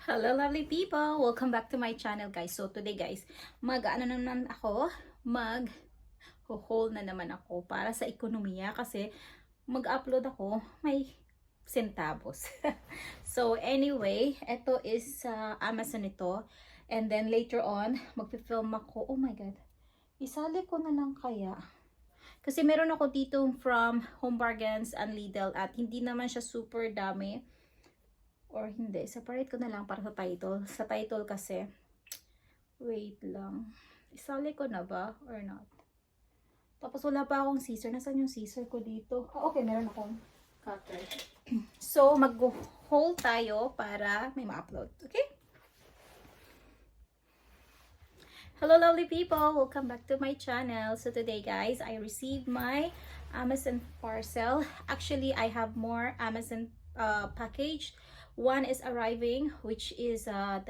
Hello lovely people! Welcome back to my channel guys. So today guys, mag-haul na naman ako para sa ekonomiya kasi mag-upload ako may centavos. So anyway, ito is sa Amazon ito. And then later on, magpi-film ako. Oh my god. Isali ko na lang kaya. Kasi meron ako dito from Home Bargains and Lidl at hindi naman siya super dami. Or hindi, separate ko na lang para sa title. Sa title kasi, wait lang. Isali ko na ba or not? Tapos wala pa akong scissor. Nasaan yung scissor ko dito? Oh, okay, meron akong cutter. So, mag-hold tayo para may ma-upload. Okay? Hello lovely people! Welcome back to my channel. So today guys, I received my Amazon parcel. Actually, I have more Amazon package. One is arriving, which is the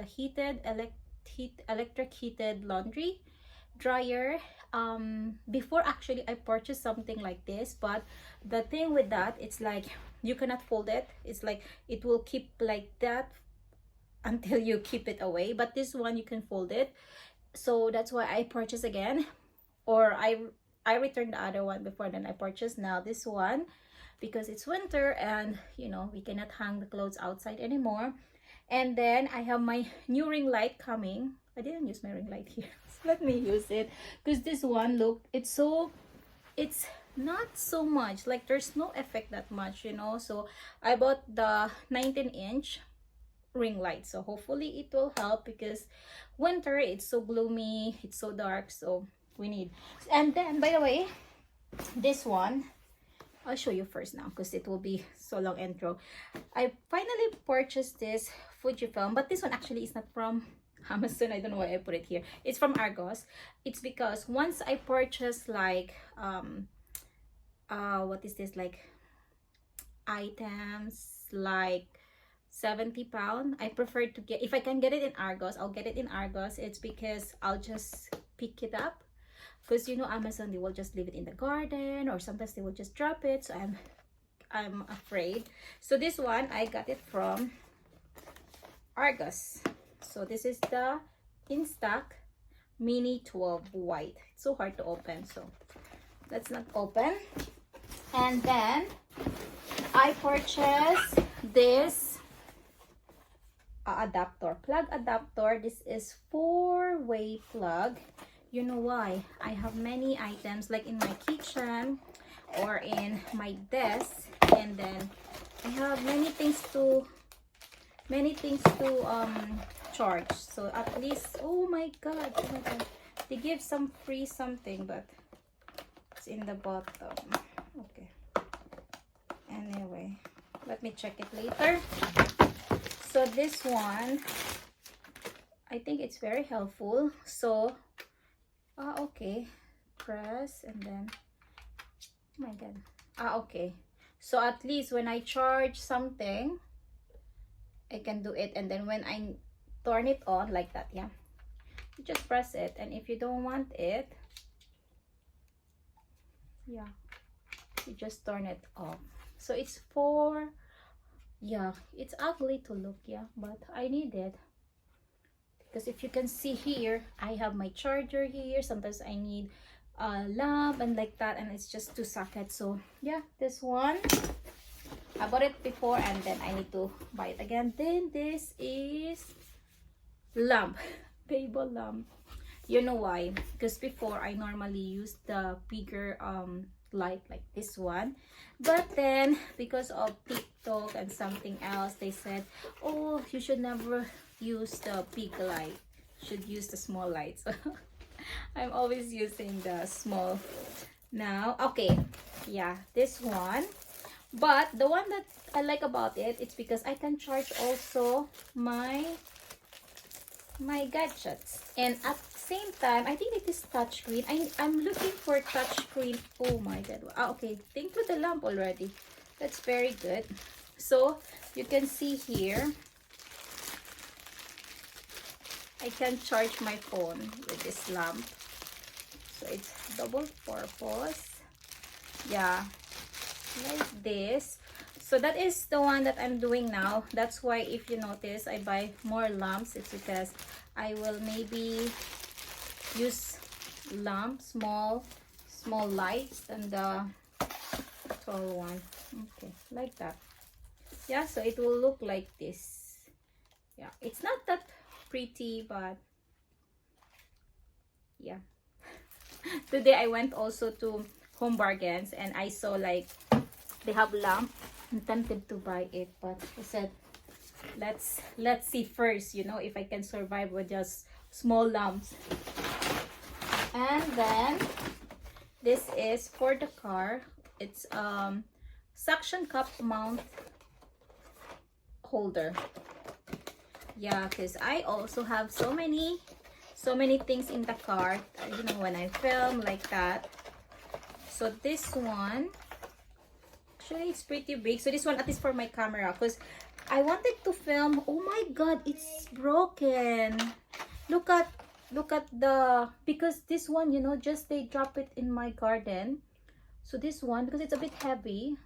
electric heated laundry dryer. Before actually I purchased something like this, but the thing with that, it's like you cannot fold it. It's like it will keep like that until you keep it away, but this one you can fold it. So that's why I purchased again, or I returned the other one before, then I purchased now this one because it's winter and you know we cannot hang the clothes outside anymore. And then I have my new ring light coming. I didn't use my ring light here, so let me use it because this one, look, it's not so much, like there's no effect that much, you know. So I bought the 19-inch ring light, so hopefully it will help because winter, it's so gloomy, it's so dark, so we need. And then by the way, this one I'll show you first now because it will be so long intro. I finally purchased this Fujifilm, but this one actually is not from Amazon. I don't know why I put it here. It's from Argos. It's because once I purchased like what is this, like items like 70 pound, I prefer to get, if I can get it in Argos, I'll get it in Argos. It's because I'll just pick it up, because you know Amazon, they will just leave it in the garden or sometimes they will just drop it, so I'm afraid. So this one I got it from Argos. So this is the Instax Mini 12 white. It's so hard to open, so let's not open. And then I purchased this plug adapter. This is 4-way plug. You know why? I have many items like in my kitchen or in my desk, and then I have many things to charge. So at least, oh my god, they give some free something, but it's in the bottom. Okay, anyway, let me check it later. So this one, I think it's very helpful. So okay, press and then, oh my god, okay, so at least when I charge something I can do it, and then when I turn it on like that, yeah, you just press it, and if you don't want it, yeah, you just turn it off. So it's for, yeah, it's ugly to look, yeah, but I need it because if you can see here, I have my charger here. Sometimes I need a lamp and like that, and it's just 2 sockets. So yeah, this one I bought it before and then I need to buy it again. Then this is lamp, table lamp. You know why? Because before I normally use the bigger light like this one, but then because of TikTok and something else, they said, oh, you should never use the big light, should use the small light. So I'm always using the small now. Okay, yeah, this one. But the one that I like about it, it's because I can charge also my gadgets, and at the same time I think it is touchscreen. I'm looking for touchscreen. Oh my god. Okay, think with the lamp already, that's very good. So you can see here I can charge my phone with this lamp, so it's double purpose, yeah, like this. So that is the one that I'm doing now. That's why if you notice I buy more lamps, it's because I will maybe use lamps, small lights, and the tall one. Okay, like that. Yeah, so it will look like this. Yeah, it's not that pretty, but yeah. Today I went also to Home Bargains and I saw like they have lamp. I'm tempted to buy it, but I said let's see first, you know, if I can survive with just small lamps. And then this is for the car. It's suction cup mount holder. Yeah, because I also have so many things in the car, you know, when I film like that. So this one actually it's pretty big. So this one at least for my camera, because I wanted to film. Oh my god, it's broken. Look at the, because this one, you know, just they drop it in my garden. So this one, because it's a bit heavy.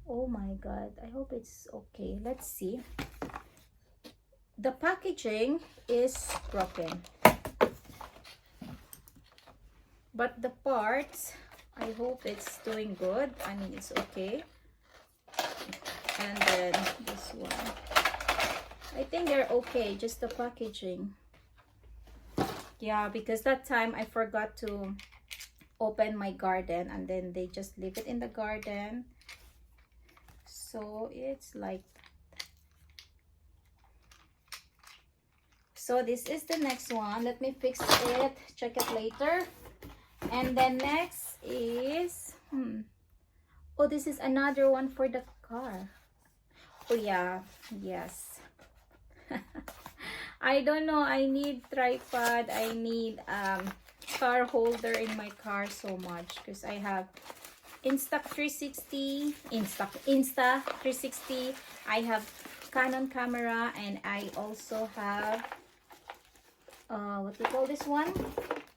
Oh my god, I hope it's okay. Let's see. The packaging is broken, but the parts, I hope it's doing good. I mean, it's okay. And then this one, I think they're okay, just the packaging. Yeah, because that time I forgot to open my garden and then they just leave it in the garden. So it's like, so this is the next one. Let me fix it, check it later. And then next is oh, this is another one for the car. Oh yeah, yes. I don't know, I need tripod, I need car holder in my car so much, because I have Insta360, I have Canon camera, and I also have what do you call this one?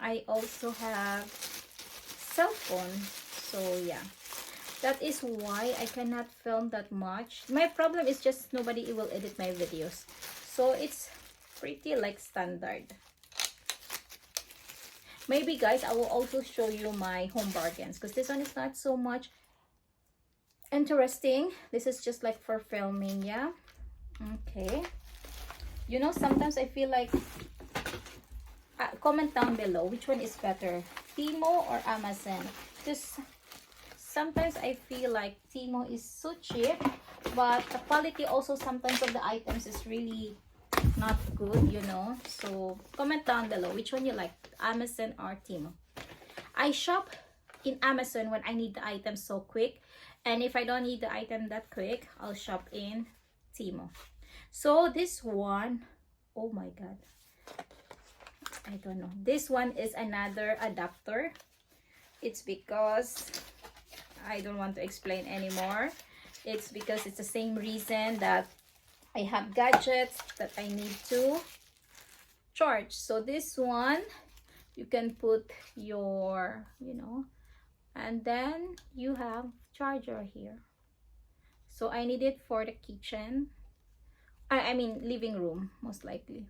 I also have cell phone. So yeah, that is why I cannot film that much. My problem is just nobody will edit my videos, so it's pretty like standard. Maybe guys, I will also show you my Home Bargains, because this one is not so much interesting. This is just like for filming. Yeah, okay. You know, sometimes I feel like comment down below which one is better, Temu or Amazon, because sometimes I feel like Temu is so cheap, but the quality also sometimes of the items is really not good, you know. So comment down below which one you like, Amazon or Temu. I shop in Amazon when I need the item so quick, and if I don't need the item that quick, I'll shop in Temu. So this one, oh my god, I don't know. This one is another adapter. It's because I don't want to explain anymore. It's because it's the same reason that I have gadgets that I need to charge. So this one, you can put your, you know, and then you have charger here. So I need it for the kitchen. I mean living room, most likely.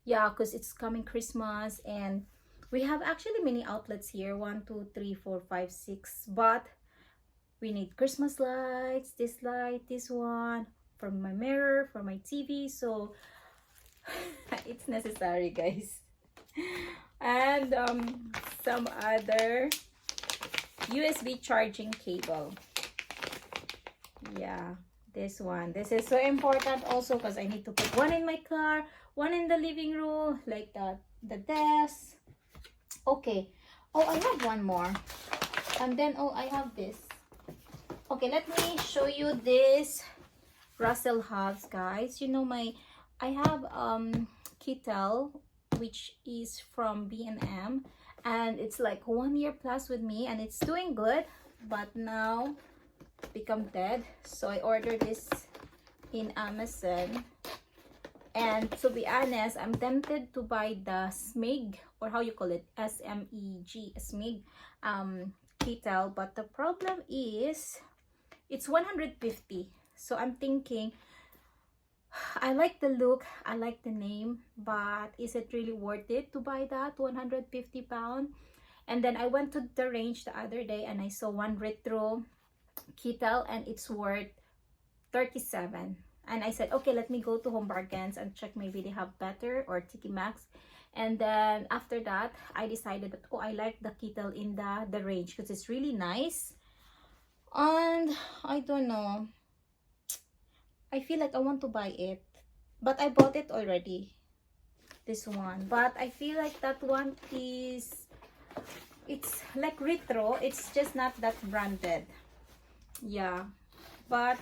Yeah, because it's coming Christmas, and we have actually many outlets here, 1 2 3 4 5 6, but we need Christmas lights, this light, this one, for my mirror, for my TV, so it's necessary guys. And some other USB charging cable. Yeah, this one, this is so important also, because I need to put one in my car, one in the living room, like that, the desk. Okay, oh, I have one more, and then oh, I have this. Okay, let me show you this Russell Hobbs, guys. You know, I have Kittel, which is from B&M, and it's like 1 year plus with me, and it's doing good, but now become dead. So I ordered this in Amazon, and to be honest, I'm tempted to buy the Smeg, or how you call it, SMEG, Smeg Kittel, but the problem is It's 150. So I'm thinking, I like the look, I like the name, but is it really worth it to buy that 150 pound? And then I went to the range the other day and I saw one retro kettle and it's worth 37. And I said, okay, let me go to Home Bargains and check, maybe they have better, or Tiki Max. And then after that, I decided that, oh, I like the kettle in the range because it's really nice. And I don't know, I feel like I want to buy it, but I bought it already, this one. But I feel like that one is, it's like retro, it's just not that branded. Yeah, but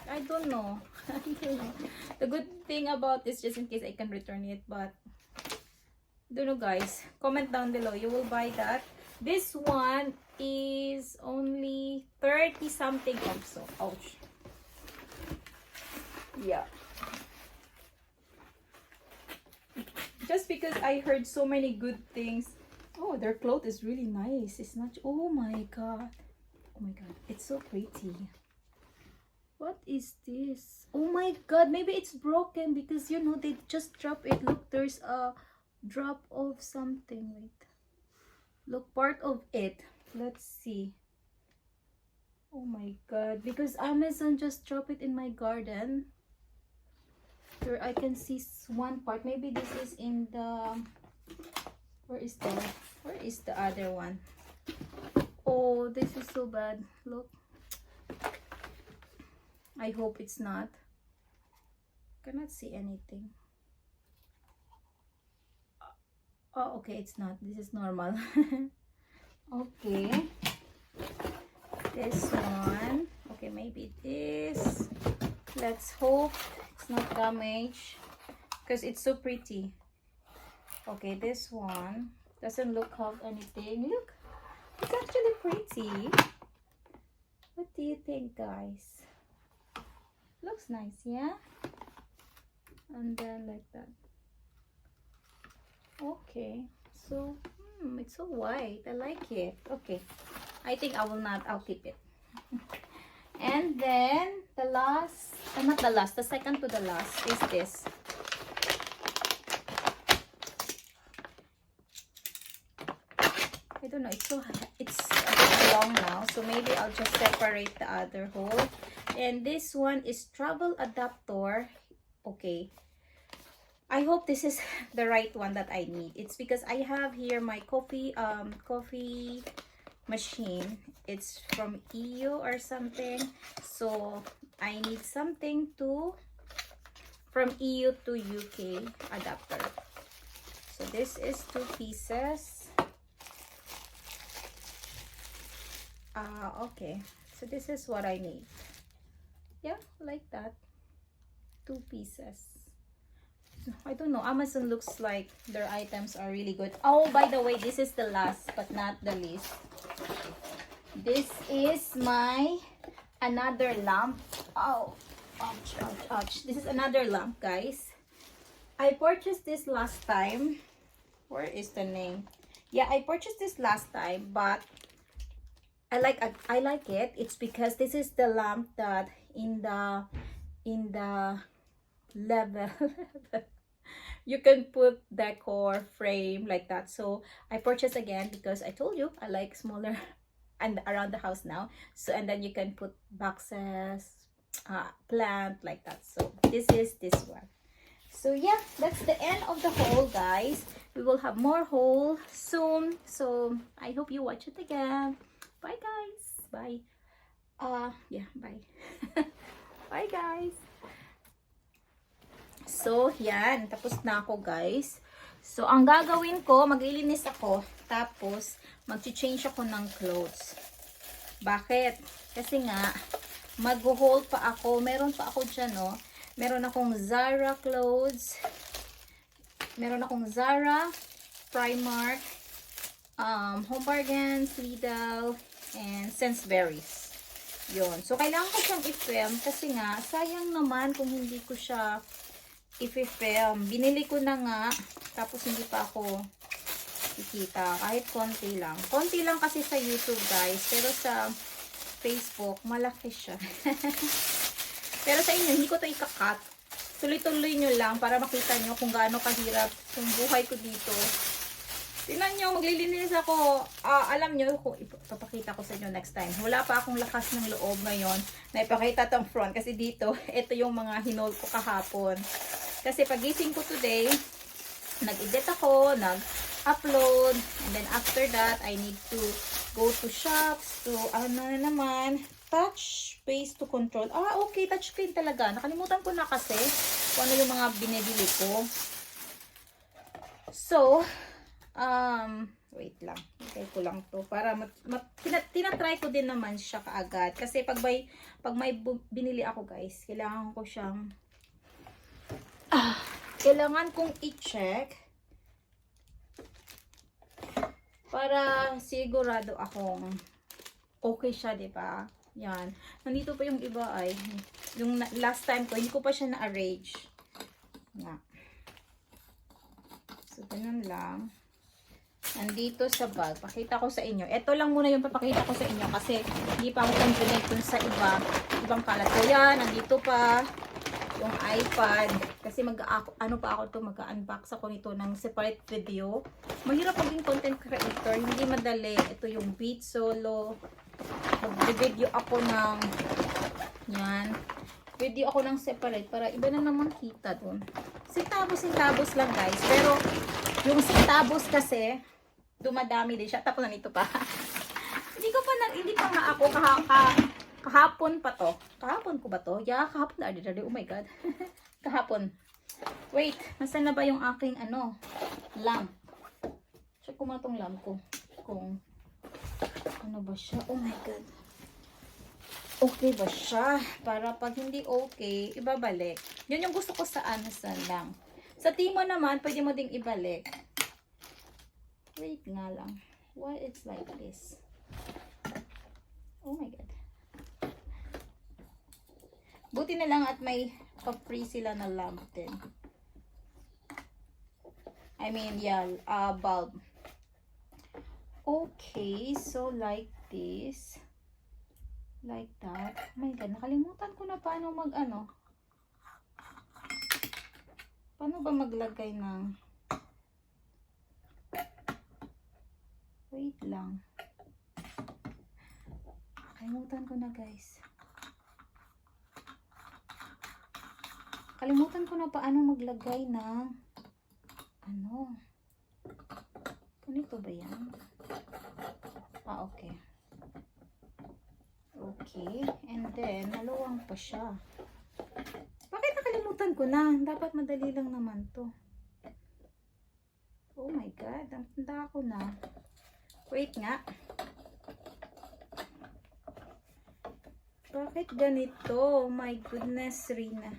I don't know. I don't know. The good thing about this, just in case I can return it, but don't know, guys. Comment down below, you will buy that. This one is only 30 something also. Ouch. Yeah. Just because I heard so many good things. Oh, their cloth is really nice. It's not, oh my god. Oh my god, it's so pretty. What is this? Oh my god, maybe it's broken because, you know, they just drop it. Look, there's a drop of something. Wait, look, part of it. Let's see. Oh my god, because Amazon just dropped it in my garden. Here I can see one part. Maybe this is in the, where is the other one? Oh, this is so bad. Look, I hope it's not. Cannot see anything. Oh, okay, it's not. This is normal. Okay, this one. Okay, maybe it is. Let's hope it's not damaged because it's so pretty. Okay, this one doesn't look have anything. Look, it's actually pretty. What do you think, guys? Looks nice, yeah? And then like that. Okay, so it's so white. I like it. Okay, I think I will not. I'll keep it. And then the last, not the last, the second to the last is this. I don't know, it's a bit long now, so maybe I'll just separate the other hole. And this one is travel adapter. Okay, I hope this is the right one that I need. It's because I have here my coffee machine. It's from EU or something, so I need something to from EU to UK adapter. So this is 2 pieces. Okay, so this is what I need. Yeah, like that. 2 pieces. I don't know, Amazon looks like their items are really good. Oh, by the way, this is the last but not the least. This is my another lamp. Oh, ouch, ouch, ouch. This is another lamp, guys. I purchased this last time. Where is the name? Yeah, I purchased this last time, but I like it. It's because this is the lamp that in the level you can put decor frame like that. So I purchased again because I told you I like smaller and around the house now. So, and then you can put boxes, plant like that. So this is this one. So yeah, that's the end of the haul, guys. We will have more haul soon, so I hope you watch it again. Bye, guys. Bye. Yeah, bye. Bye, guys. So, yan. Tapos na ako, guys. So, ang gagawin ko, maglilinis ako. Tapos, mag-change ako ng clothes. Bakit? Kasi nga, mag-haul pa ako. Meron pa ako dyan, no? Meron akong Zara clothes. Meron akong Zara, Primark, Home Bargains, Lidl, and Sainsbury's. Yun. So, kailangan ko siyang i-film kasi nga, sayang naman kung hindi ko siya i-film. Binili ko na nga, tapos hindi pa ako kikita. Kahit konti lang. Konti lang kasi sa YouTube, guys. Pero sa Facebook, malaki siya. Pero sa inyo, hindi ko to ikakat. Tuloy-tuloy nyo lang para makita nyo kung gaano kahirap yung buhay ko dito. Tingnan nyo, maglilinis ako. Alam nyo, ipapakita ko sa inyo next time. Wala pa akong lakas ng loob ngayon na ipakita tong front. Kasi dito, ito yung mga hinol ko kahapon. Kasi pagising ko today, nag-edit ako, nag-upload, and then after that, I need to go to shops, to touch, paste to control. Okay, touch screen talaga. Nakalimutan ko na kasi kung ano yung mga binibili ko. So, wait lang. Hintay ko lang to para tinatry ko din naman siya kaagad. Kasi pag may binili ako, guys, kailangan ko siyang kailangan kong i-check para sigurado akong okay siya, di ba? Yan. Nandito pa yung iba ay yung last time ko, hindi ko pa siya na-arrange. Nga. So, ganun lang. Nandito sa bag. Pakita ko sa inyo. Ito lang muna yung papakita ko sa inyo kasi hindi pa ako confident dun sa ibang kalat. So, yan. Nandito pa yung iPad. Kasi mag-unbox ako nito ng separate video. Mahirap maging content creator. Hindi madali. Ito yung Beat Solo. Mag-video ako ng yan. Video ako ng separate para iba na naman kita dun. Sintabos lang, guys. Pero yung sintabos kasi dumadami din siya. Tapos nandito pa. hindi pa nga ako kahapon pa to. Kahapon ko ba to? Yeah, kahapon na. Oh my God. Kahapon. Wait, nasaan na ba yung aking lamp? Check ko muna tong lamp ko. Kung ano ba siya? Oh my God. Okay ba siya? Para pag hindi okay, ibabalik. Yun yung gusto ko sa lang. Sa Timo naman, pwede mo ding ibalik. Wait nga lang. Why it's like this? Oh my God. Buti na lang at may pa-free sila na lamp din. I mean, yeah, bulb. Okay, so like this. Like that. Oh my God, nakalimutan ko na paano paano ba maglagay ng wait lang. Kalimutan ko na, guys. Kalimutan ko na paano maglagay ng ganito ba yan? Okay. Okay. And then, maluwang pa siya. Bakit nakalimutan ko na? Dapat madali lang naman to. Oh my God. Ang tanda ko na. Wait nga. Bakit ganito? Oh my goodness, Rina.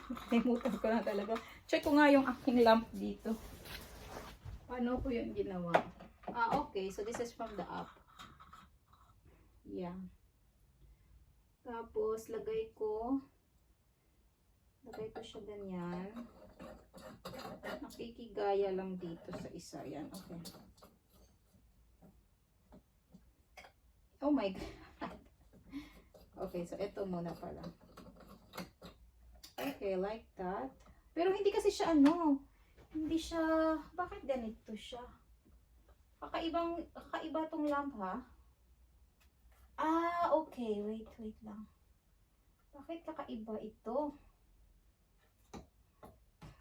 Nakalimutan ko na talaga. Check ko nga yung aking lamp dito. Paano ko yung ginawa? Okay. So, this is from the app. Yeah. Tapos, lagay ko siya ganyan. Nakikigaya lang dito sa isa. Yan. Okay. Oh my God. Okay. So, ito muna pala. Okay. Like that. Pero hindi kasi siya hindi siya, bakit ganito siya? Kakaiba tong lamp, ha? Okay. Wait lang. Bakit kakaiba ito?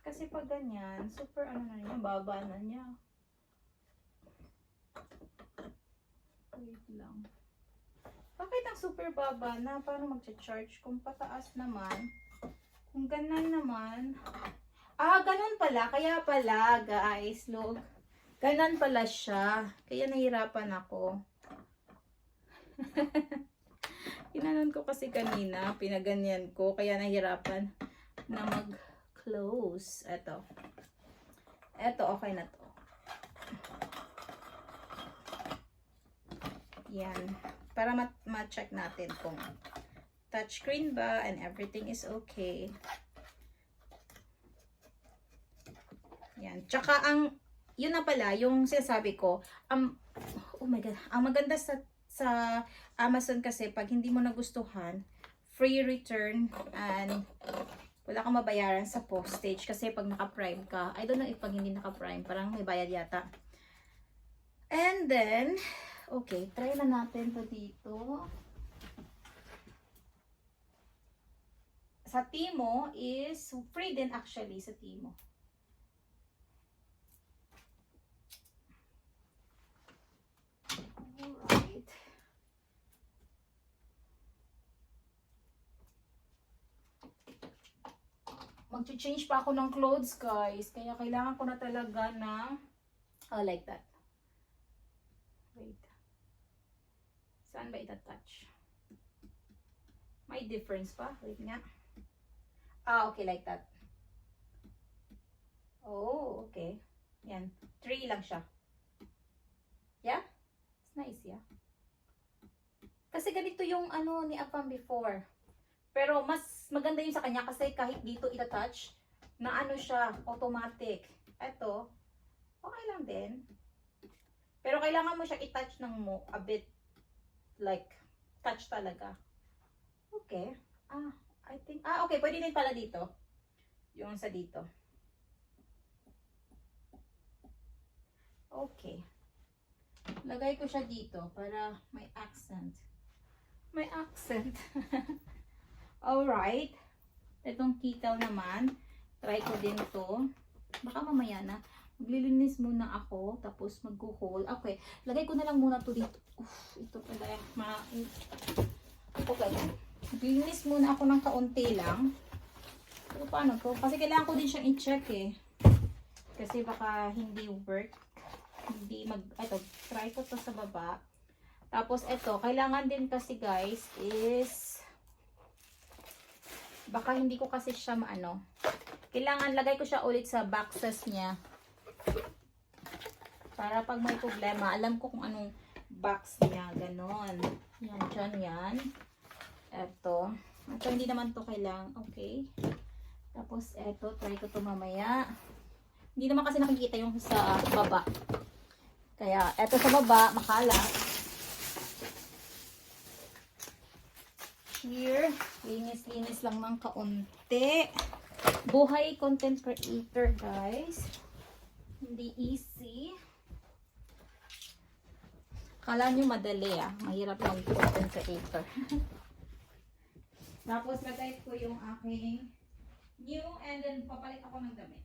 Kasi pag ganyan, super na niya, baba na niya. Wait lang. Bakit ang super baba na? Paano mag-charge? Kung pataas naman, kung ganun naman, ganun pala. Kaya pala, guys, look. Ganun pala siya. Kaya nahirapan ako. Ginanon ko kasi kanina, pinaganyan ko, kaya nahirapan na mag-close. Ito, okay na to. Yan. Para ma-check natin kung touchscreen ba and everything is okay. Yan. Tsaka yun na pala, yung sinasabi ko, oh my God, ang maganda sa sa Amazon kasi pag hindi mo nagustuhan, free return and wala kang mabayaran sa postage kasi pag naka-prime ka. I don't know if pag hindi naka-prime, parang may bayad yata. And then, okay, try na natin to dito. Sa Timo is free din actually sa Timo. Alright. Mag-change pa ako ng clothes, guys. Kaya kailangan ko na talaga ng like that. Wait. Saan ba ita-touch? May difference pa. Wait nga. Okay, like that. Oh, okay. Yan. 3 lang siya. Yeah? It's nice, yeah. Kasi ganito yung ano ni Apam before. Pero mas maganda yung sa kanya kasi kahit dito ita-touch, na ano siya, automatic. Ito, okay lang din. Pero kailangan mo siya i-touch ng mo a bit like touch talaga. Okay. I think, okay, pwede din pala dito. Yung sa dito. Okay. Lagay ko siya dito para may accent. May accent. Alright. Itong kitel naman. Try ko din to. Baka mamaya na. Maglilinis muna ako. Tapos mag-hold. Okay. Lagay ko na lang muna to dito. Ito pala. Okay. Maglilinis muna ako ng kaunti lang. Pero paano to? Kasi kailangan ko din siyang i-check eh. Kasi baka hindi work. Ito, try ko to sa baba. Tapos ito, kailangan din kasi guys is baka hindi ko kasi siya maano. Kailangan lagay ko siya ulit sa boxes niya. Para pag may problema, alam ko kung anong box niya. Ganon. Yan, dyan yan. Ito. Ito, hindi naman to kailangan. Okay. Tapos ito, try ko to mamaya. Hindi naman kasi nakikita yung sa baba. Kaya, ito sa baba, makalat. Here, linis-linis lang ng kaunti. Buhay content creator, guys. Hindi easy. Kala nyo madali Mahirap mag content creator. Tapos, lagay ko yung aking new and then papalit ako ng damit.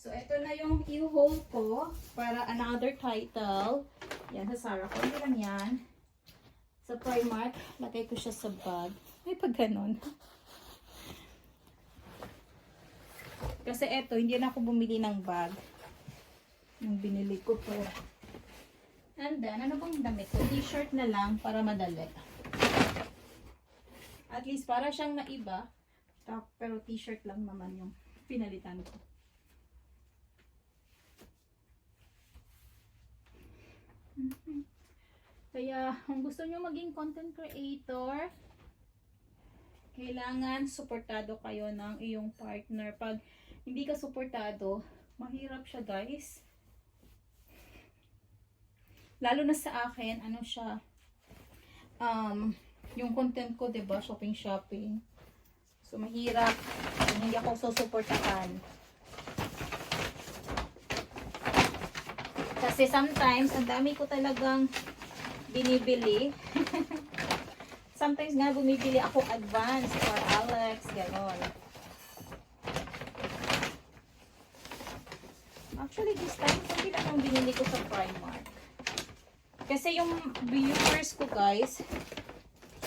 So, ito na yung i-hold ko para another title. Yan, sa Sarah ko. Hindi lang yan. Sa Primark, lagay ko siya sa bag. Ay, pag ganon. Kasi ito, hindi na ako bumili ng bag. Yung binili ko to. And then, ano bang damit ko? T-shirt na lang para madali. At least, para siyang naiba. Pero t-shirt lang naman yung pinalitan ko. Kaya, kung gusto nyo maging content creator, kailangan suportado kayo ng iyong partner. Pag hindi ka suportado, mahirap siya, guys. Lalo na sa akin, ano siya, yung content ko, diba, shopping. So, mahirap. Hindi ako susuportahan. Kasi sometimes, ang dami ko talagang binibili. Sometimes nga bumibili ako advance for Alex, gano'n. Actually, this time, hindi lang ang binili ko sa Primark. Kasi yung viewers ko, guys,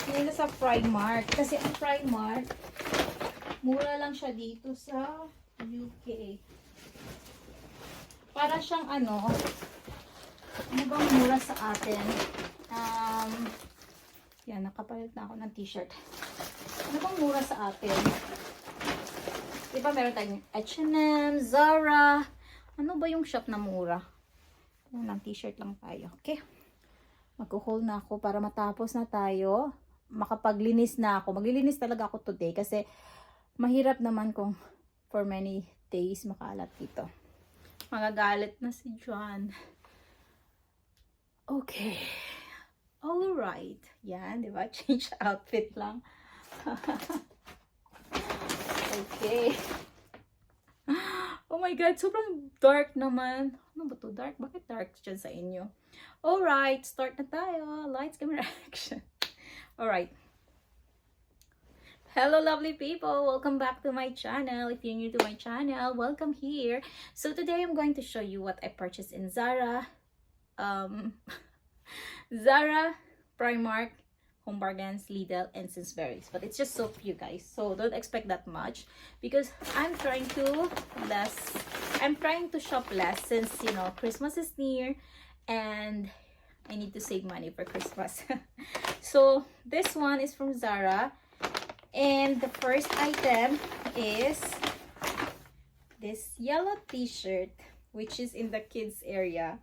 nila sa Primark. Kasi ang Primark, mura lang siya dito sa UK. Para siyang ano bang mura sa atin? Yan, nakapalit na ako ng t-shirt. Ano bang mura sa atin? Diba meron tayong H&M, Zara. Ano ba yung shop na mura? Ng t-shirt lang tayo. Okay. Mag-haul na ako para matapos na tayo. Makapaglinis na ako. Maglilinis talaga ako today kasi mahirap naman kung for many days makalat dito. Magagalit na si John. Okay. All right. Yan, di ba? Change outfit lang. Okay. Oh my God, sobrang dark naman. Ano ba to? Dark? Bakit dark dyan sa inyo? Alright, start na tayo. Lights, camera, action. Alright. Hello lovely people, welcome back to my channel. If you're new to my channel, welcome here. So today I'm going to show you what I purchased in Zara, Zara, Primark, Home Bargains, Lidl, and Sainsbury's. But it's just so few, guys, so don't expect that much because I'm trying to shop less since, you know, Christmas is near and I need to save money for Christmas. So this one is from Zara. And the first item is this yellow t-shirt, which is in the kids area.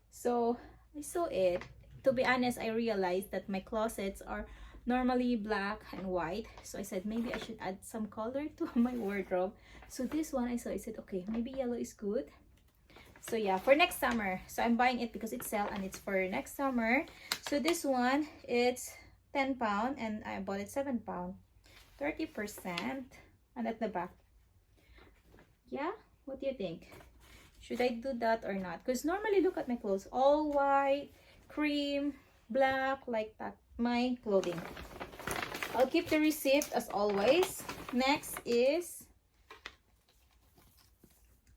So I saw it. To be honest, I realized that my closets are normally black and white. So I said, maybe I should add some color to my wardrobe. So this one I saw, I said, okay, maybe yellow is good. So yeah, for next summer. So I'm buying it because it's sale and it's for next summer. So this one, it's £10 and I bought it £7. 30%. And at the back, yeah, what do you think? Should I do that or not? Because normally, look at my clothes, all white, cream, black, like that, my clothing. I'll keep the receipt as always. Next is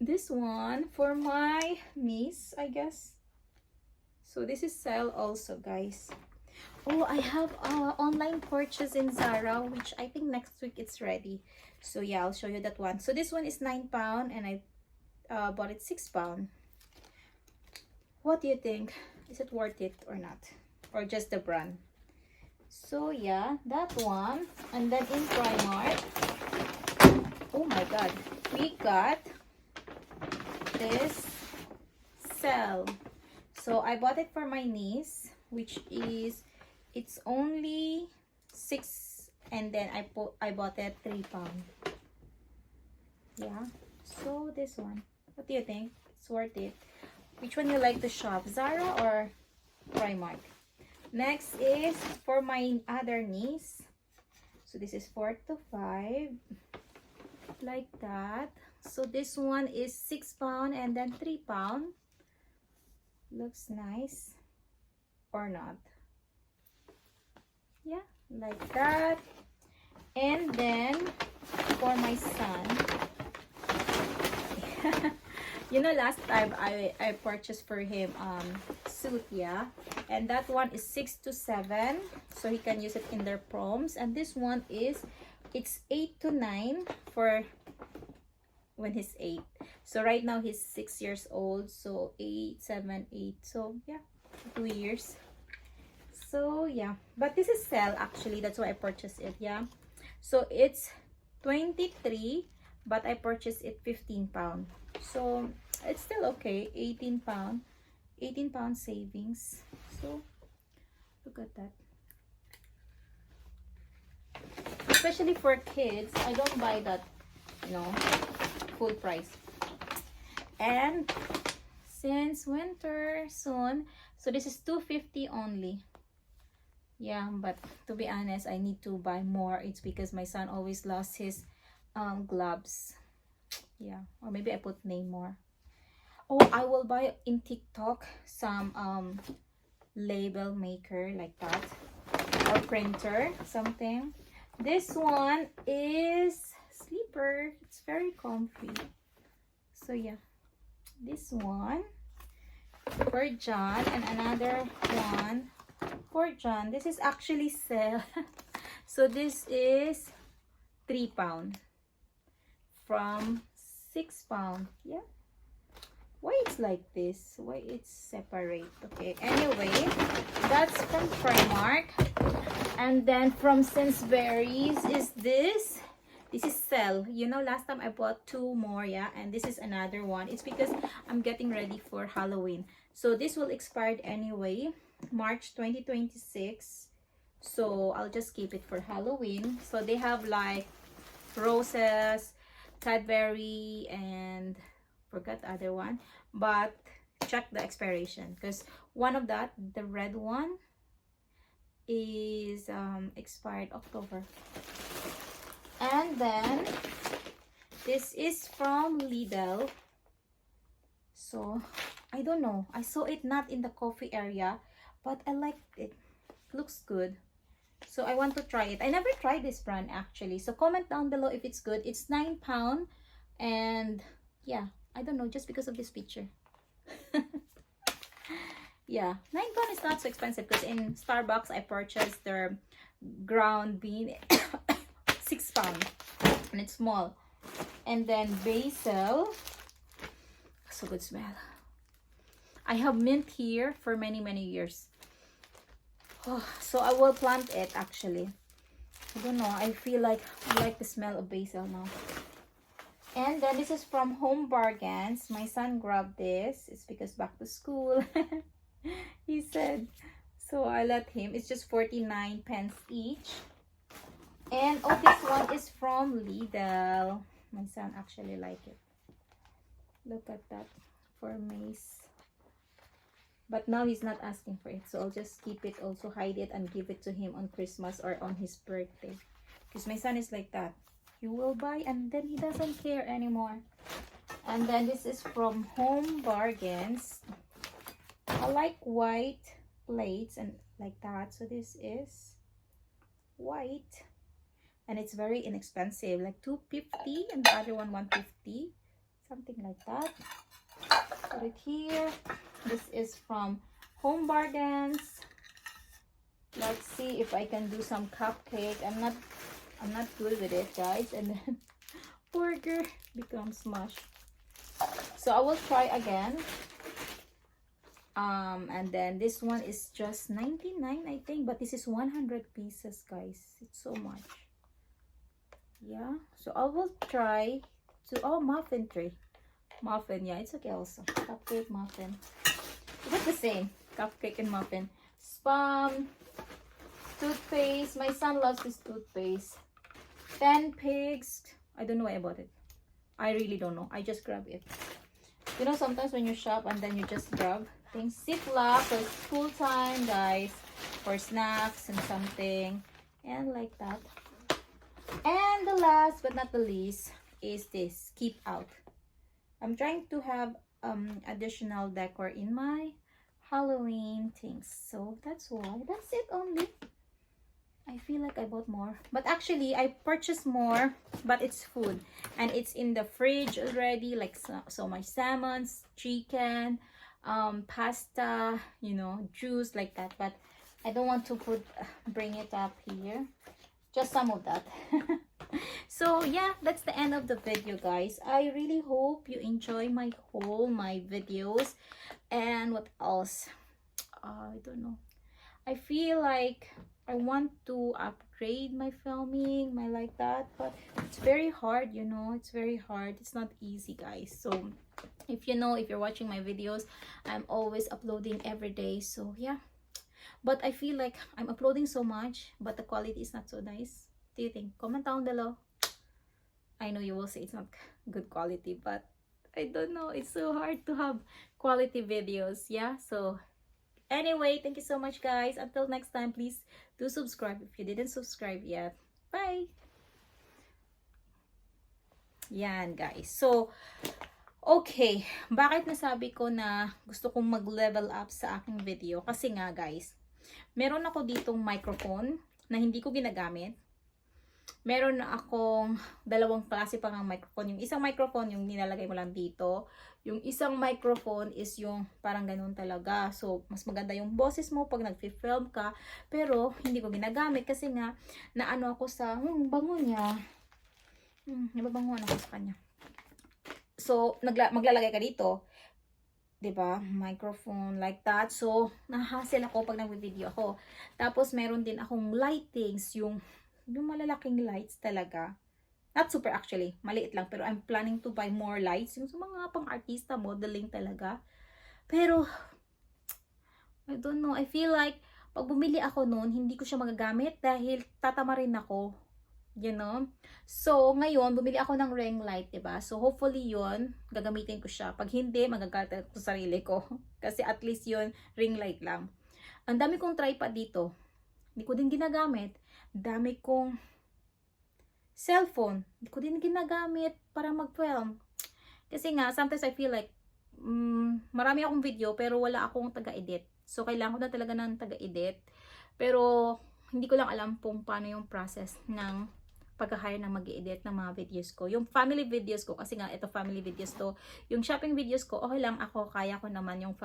this one for my niece, I guess. So this is sale also, guys. Oh, I have online purchase in Zara, which I think next week it's ready. So yeah, I'll show you that one. So this one is £9 and I bought it £6. What do you think? Is it worth it or not? Or just the brand? So yeah, that one. And then in Primark, oh my God, we got this cell. So I bought it for my niece, which is, it's only 6, and then I bought it £3. Yeah, so this one, what do you think? It's worth it. Which one you like to shop, Zara or Primark? Next is for my other niece. So this is 4 to 5, like that. So this one is £6 and then £3. Looks nice or not? Yeah, like that. And then for my son, you know, last time I purchased for him suit, yeah, and that one is 6 to 7, so he can use it in their proms. And this one is, it's 8 to 9 for when he's 8. So right now he's 6 years old, so 8, 7, 8, so yeah, 2 years. So yeah, but this is sale actually, that's why I purchased it. Yeah, so it's 23, but I purchased it £15. So it's still okay. £18 savings. So look at that. Especially for kids, I don't buy that, you know, full price. And since winter soon, so this is $250 only. Yeah, but to be honest, I need to buy more. It's because my son always lost his gloves. Yeah, or maybe I put name more. Oh, I will buy in TikTok some label maker like that, or printer, something. This one is sleeper. It's very comfy. So yeah, this one for John, and another one for John. This is actually sale. So this is £3 from £6. Yeah, why it's like this? Why it's separate? Okay, anyway, that's from Primark. And then from Sainsbury's is this. This is sale. You know, last time I bought 2 more, yeah, and this is another one. It's because I'm getting ready for Halloween. So this will expire anyway, March 2026. So I'll just keep it for Halloween. So they have like roses, Cadbury, and forgot the other one, but check the expiration, because one of that, the red one, is expired October. And then this is from Lidl. So I don't know, I saw it not in the coffee area, but I liked it. Looks good, so I want to try it. I never tried this brand actually, so comment down below if it's good. It's £9, and yeah, I don't know, just because of this picture. Yeah, £9 is not so expensive, because in Starbucks I purchased their ground bean £6, and it's small. And then basil, so good smell. I have mint here for many years. Oh, so I will plant it actually. I don't know, I feel like I like the smell of basil now. And then this is from Home Bargains. My son grabbed this. It's because back to school. He said, so I let him. It's just 49 pence each. And oh, this one is from Lidl. My son actually like it. Look at that, for Mace. But now he's not asking for it, so I'll just keep it, also hide it, and give it to him on Christmas or on his birthday. Because my son is like that. You will buy and then he doesn't care anymore. And then this is from Home Bargains. I like white plates and like that, so this is white, and it's very inexpensive, like $2.50, and the other one $1.50, something like that. Put it here. This is from Home Bargains. Let's see if I can do some cupcake. I'm not good with it, guys. And then burger becomes mush, so I will try again. And then this one is just 99, I think, but this is 100 pieces, guys. It's so much. Yeah, so I will try to, oh, muffin tray. Muffin, yeah, it's okay also. Cupcake, muffin. It's the same, cupcake and muffin. Spam, toothpaste. My son loves this toothpaste. 10 pigs. I don't know why I bought it. I really don't know. I just grab it. You know, sometimes when you shop and then you just grab things. Ziploc for school time, guys. For snacks and something. And like that. And the last but not the least is this. Keep Out. I'm trying to have additional decor in my Halloween things. So that's why. That's it only. I feel like I bought more, but actually I purchased more, but it's food and it's in the fridge already, like so much salmons, chicken, pasta, you know, juice, like that. But I don't want to bring it up here, just some of that. So yeah, that's the end of the video, guys. I really hope you enjoy my videos. And what else? I don't know, I feel like I want to upgrade my filming, like that, but it's very hard, you know, it's very hard. It's not easy, guys. So if you're watching my videos, I'm always uploading every day. So yeah, but I feel like I'm uploading so much, but the quality is not so nice. What do you think? Comment down below. I know you will say it's not good quality, but I don't know, it's so hard to have quality videos. Yeah, so anyway, thank you so much, guys. Until next time, please do subscribe if you didn't subscribe yet. Bye! Yan, guys. So, okay. Bakit nasabi ko na gusto kong mag-level up sa aking video? Kasi nga, guys, meron ako ditong microphone na hindi ko ginagamit. Meron na akong dalawang klase pang microphone. Yung isang microphone, yung nilalagay mo lang dito. Yung isang microphone is yung parang ganun talaga. So, mas maganda yung boses mo pag nag-film ka. Pero, hindi ko ginagamit kasi nga, naano ako sa, bango niya. Nababanguan ako sa kanya. So, maglalagay ka dito. 'Di ba? Microphone like that. So, nahassle ako pag nag-video ako. Tapos, meron din akong lightings, yung malalaking lights talaga. Not super actually, maliit lang. Pero I'm planning to buy more lights. Yung sa mga pang-artista, modeling talaga. Pero, I don't know. I feel like, pag bumili ako noon, hindi ko siya magagamit dahil tatama rin ako. You know? So, ngayon, bumili ako ng ring light, diba? So, hopefully yun, gagamitin ko siya. Pag hindi, magagalit ako sa sarili ko. Kasi at least yun, ring light lang. Ang dami kong tripod dito. Hindi ko din ginagamit. Dami kong cellphone. Hindi ko din ginagamit para mag-film. Kasi nga, sometimes I feel like, marami akong video, pero wala akong taga-edit. So, kailangan ko na talaga ng taga-edit. Pero, hindi ko lang alam kung paano yung process ng pag-hire ng mag-edit ng mga videos ko. Yung family videos ko, kasi nga, ito family videos to. Yung shopping videos ko, okay lang ako, kaya ko naman yung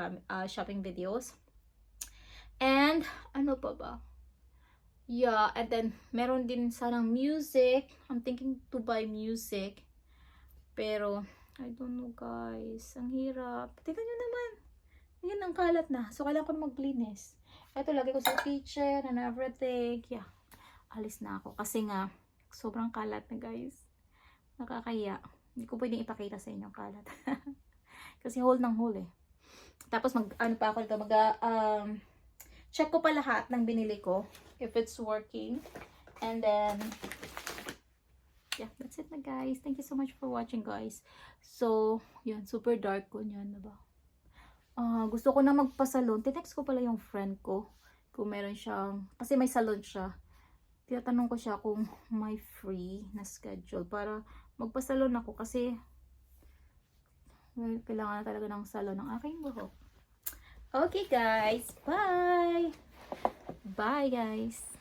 shopping videos. And, ano pa ba? Yeah, and then, meron din sanang music. I'm thinking to buy music. Pero, I don't know guys. Ang hirap. Tingnan nyo naman. Yan, ang kalat na. So, kailangan ko na maglinis. Ito, lagi ko sa kitchen and everything. Yeah, alis na ako. Kasi nga, sobrang kalat na guys. Nakakaya. Hindi ko pwedeng ipakita sa inyo kalat. Kasi hole ng hole eh. Tapos ano pa ako dito, check ko pa lahat ng binili ko. If it's working. And then, yeah, that's it na guys. Thank you so much for watching guys. So, yun, super dark ko yun, diba? Gusto ko na magpa-salon. Tinext ko pala yung friend ko. Kung meron siyang, kasi may salon siya. Tinatanong ko siya kung may free na schedule para magpa-salon ako kasi well, kailangan na talaga ng salon ng aking buhok. Okay guys, bye! Bye guys!